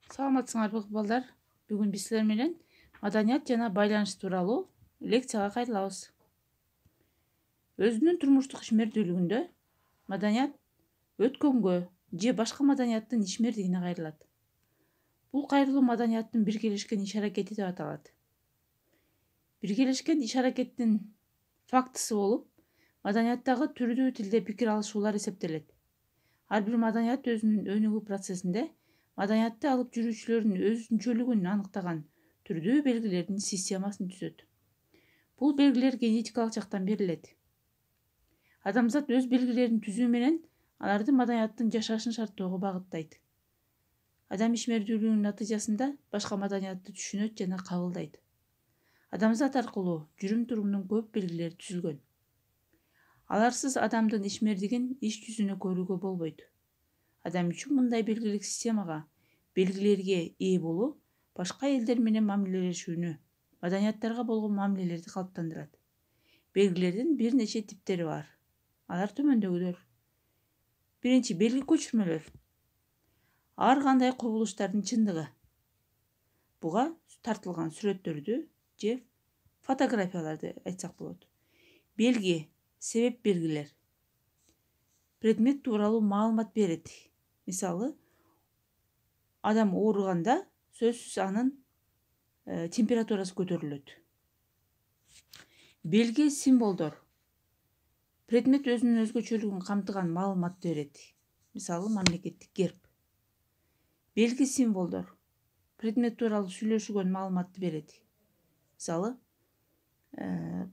Саламатсыңарбы балдар? Бүгүн биз силер менен маданият жана байланыш тууралуу лекцияга кайрылабыз. Өзүнүн турмуштук ишмердүүлүгүндө маданият өткөнгө же башка маданияттын ишмердигине кайрылат. Бул кайрылуу маданияттын биргелешкен иш-аракети деп аталат. Биргелешкен иш-аракеттин фактысы болуп, маданияттагы түрдүү тилде пикир алышуулар эсептелет. Ар бир маданият өзүнүн өнүгүү процессинде маданиятты алып жүрүүчүлөрдүн өзүнчөлүгүн аныктаган түрдүү белгилердин системасын түзөт. Бул белгилер генетикалык жактан берилет. Адамзат өз белгилерин түзүү менен аларды маданияттын жашашын шарттоого багыттайт. Адам ишмердүүлүгүнүн натыйжасында башка маданиятты түшүнөт жана кабылдайт. Адамзат аркылуу жүрүм-турумдун көп белгилери түзүлгөн. Аларсыз адамдын ишмердигин иш жүзүнө көрүүгө болбойт. Адам үчүн мындай белгилик системага, белгилерге ээ болуу башка элдер менен мамилелешүүнү, маданияттарга болгон мамилелерди калыптандырат. Белгилердин бир нече типтери бар. Алар төмөндөгүлөр. Биринчи, белги көчүрмөлөр. Ар кандай кубулуштардын чындыгы. Буга тартылган сүрөттөрдү же фотографияларды айтсак болот. Белги, себеп белгилер. Предмет тууралуу маалымат берет. Мисалы, адам ооруганда сөзсүз анын температурасы көтөрүлөт. Белги, символдор. Предмет өзүнүн өзгөчөлүгүн камтыган маалымат берет. Мисалы, мамлекеттик герб. Белги, символдор. Предмет тууралуу сүйлөшүлгөн маалыматты берет. Мисалы,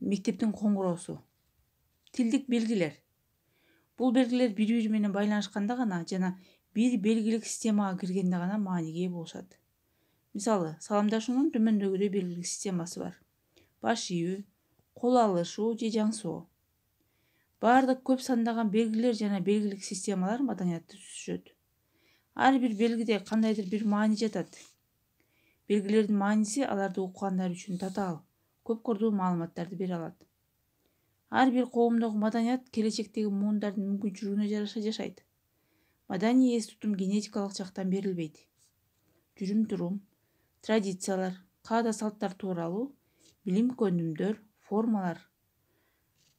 мектептин коңгуроосу. Тилдик белгилер. Бул белгилер бири-бири менен байланышканда гана жана бир белгилик системага киргенде гана мааниге ээ болушат. Мисалы, саламдашуунун төмөндөгүдөй белгилик системасы бар. Баш ийүү, кол алышуу же жаңсоо. Баардык көп сандаган белгилер жана белгилик системалар маданиятты түзүшөт. Ар бир белгиде кандайдыр бир маани жатат. Белгилердин мааниси аларды уккандар үчүн татаал, көп кордуу маалыматтарды бере алат. Ар бир коомдогу маданият келечектеги муундардын мүмкүнчүлүгүнө жараша жашайт. Маданий эс тутум генетикалык жактан берилбейт. Жүрүм-турум, традициялар, каада-салттар тууралуу билим көндүмдөр, формалар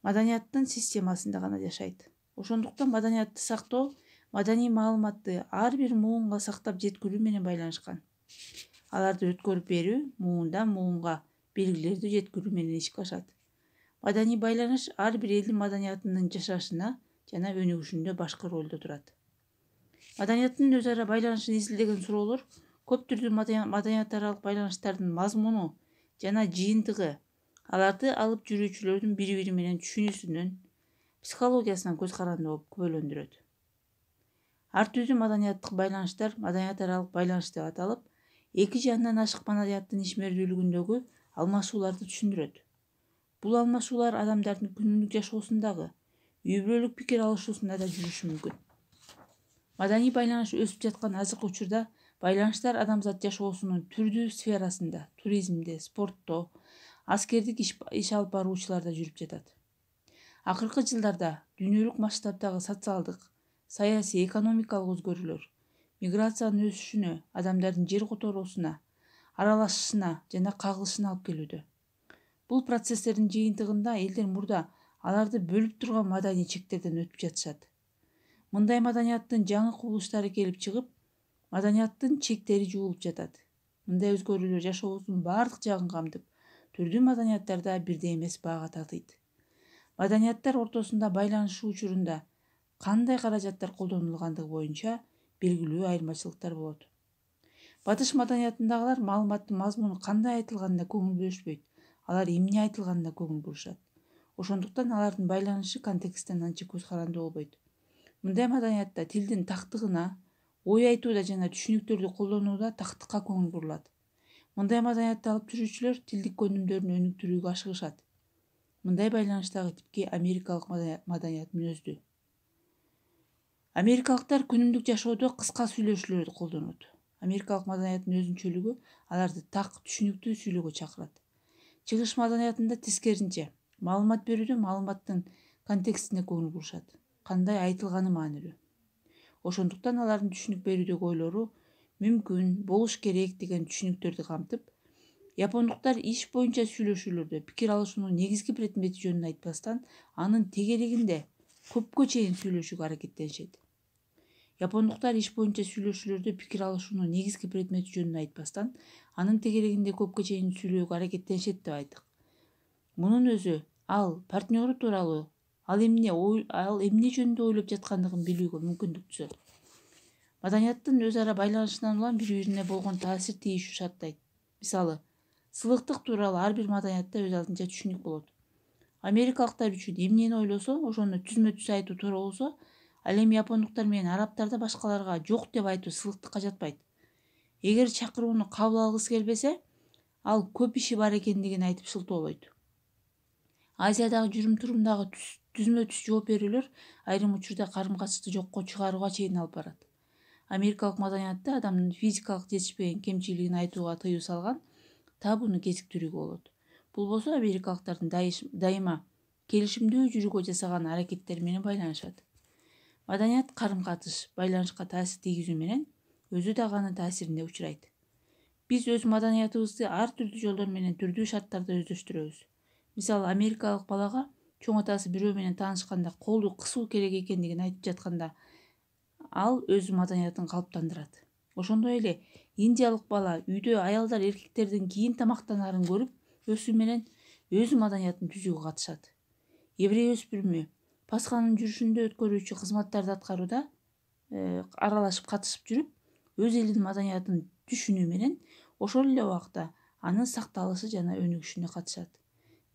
маданияттын системасында гана жашайт. Ошондуктан маданиятты сактоо маданий маалыматты ар бир муунга сактап жеткирүү менен байланышкан. Аларды өткөрүп берүү муундан муунга белгилерди жеткирүү менен ишке ашат. Маданий байланыш ар бир элдин маданиятынын жашашына жана өнүгүшүндө башкы ролдо турат. Маданияттын өз ара байланышын изилдеген суроолор көп түрдүү маданият аралык байланыштардын мазмуну жана жыйынтыгы, аларды алып жүрүүчүлөрдүн бири-бири менен түшүнүүсүнөн, психологиясынан көз каранды болуп күбөлөндүрөт. Ар түрдүү маданияттык байланыштар маданият аралык байланыш деп аталып, эки жанынан ашык маданияттын ишмердүүлүгүндөгү алмашууларды түшүндүрөт. Бул алмашуулар адамдардын күнүмдүк жашоосундагы, үй-бүлөлүк пикир алышуусунда да жүрүшү мүмкүн. Маданий байланыш өсүп жаткан азыркы учурда байланыштар адамзат жашоосунун түрдүү сферасында, туризмде, спортто, аскердик иш алып баруучуларда жүрүп жатат. Акыркы жылдарда дүйнөлүк масштабдагы социалдык, саясий, экономикалык өзгөрүүлөр миграциянын өсүшүнө, адамдардын жер которуусуна, аралашышына жана кагылышына алып келүүдө. Бул процесстердин жыйынтыгында элдер мурда аларды бөлүп турган маданий чектерден өтүп жатышат. Мындай маданияттын жаңы кубулуштары келип чыгып, маданияттын чектери жуулуп жатат. Мындай өзгөрүүлөр жашообуздун баардык жагын камтып, түрдүү маданияттарда бирдей эмес баага татыйт. Маданияттар ортосунда байланышуу учурунда кандай каражаттар колдонулгандыгы боюнча белгилүү айырмачылыктар болот. Батыш маданиятындагылар маалыматтын мазмуну кандай айтылганына көңүл бөлүшпөйт, алар эмне айтылганына көңүл бурушат. Ошондуктан алардын байланышы контексттен анча көз каранды болбойт. Мындай маданиятта тилдин тактыгына, ой айтууда жана түшүнүктөрдү колдонууда тактыкка көңүл бурулат. Мындай маданиятты алып жүрүүчүлөр тилдик көндүмдөрүн өнүктүрүүгө ашыгышат. Мындай байланыштагы типке америкалык маданият мүнөздүү. Америкалыктар күнүмдүк жашоодо кыска сүйлөшүүлөрдү колдонот. Америкалык маданияттын өзүнчөлүгү аларды так, түшүнүктүү сүйлөөгө чакырат. Чыгыш маданиятында тескерисинче, маалымат берүүдө маалыматтын контекстине көңүл бурушат. Кандай айтылганы маанилүү. Ошондуктан алардын түшүнүк берүүдөгү ойлору мүмкүн, болуш керек деген түшүнүктөрдү камтып, япондуктар иш боюнча сүйлөшүүлөрдө пикир алышуунун негизги предмети жөнүндө айтпастан, анын тегерегинде көпкө чейин сүйлөшүүгө аракеттенишет. Япондуктар иш боюнча сүйлөшүүлөрдө пикир алышуунун негизги предмети жөнүндө айтпастан, анын тегерегинде көпкө чейин сүйлөөгө аракеттенишет деп айттык. Мунун өзү ал партнеру тууралуу, ал эмне жөнүндө ойлоп жаткандыгын билүүгө мүмкүндүк түзөт. Маданияттын өз ара байланышынан улам бири-бирине болгон таасир тийишүү шарттайт. Мисалы, сылыктык тууралуу ар бир маданиятта өз алдынча түшүнүк болот. Америкалыктар үчүн эмнени ойлосо, ошону түзмө-түз айтуу туура болсо, ал эми япондуктар менен арабтарда башкаларга жок деп айтуу сылыктыкка жатпайт. Эгер чакырууну кабыл алгысы келбесе, ал көп иши бар экендигин айтып шылтоолойт. Азиядагы жүрүм-турумдагы түзмө-түз жооп берүүлөр айрым учурда карым-качышты жокко чыгарууга чейин алып барат. Америкалык маданиятта адамдын физикалык жетишпеген кемчилигин айтууга тыюу салган табууну кезиктирүүгө болот. Бул болсо америкалыктардын дайыма келишимдүү жүрүүгө жасаган аракеттери менен байланышат. Маданият карым-катыш, байланышка таасир тийгизүү менен өзү дагы анын таасирине учурайт. Биз өз маданиятыбызды ар түрдүү жолдор менен түрдүү шарттарда өздөштүрөбүз. Мисалы, америкалык балага чоң атасы бирөө менен таанышканда колду кысуу керек экендигин айтып жатканда, ал өз маданиятын калыптандырат. Ошондой эле индиялык бала үйдө аялдар эркектердин кийин тамактанаарын көрүп өсүү менен өз маданиятын түзүүгө катышат. Еврей өспүрүмү Пасханын жүрүшүндө өткөрүүчү кызматтарды аткарууда аралашып катышып жүрүп, өз элинин маданиятын түшүнүү менен ошол эле убакта анын сакталышы жана өнүгүшүнө катышат.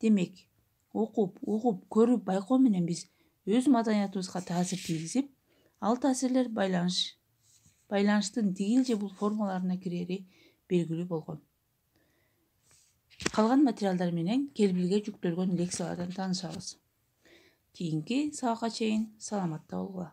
Демек, окуп, угуп, көрүп, байкоо менен биз өз маданиятыбызга таасир тийгизип, ал таасирлер байланыштын тигил же бул формаларына кирери белгилүү болгон. Калган материалдар менен келбилге жүктөлгөн лекциялардан таанышабыз. Кийинки сабакка чейин саламатта болгула.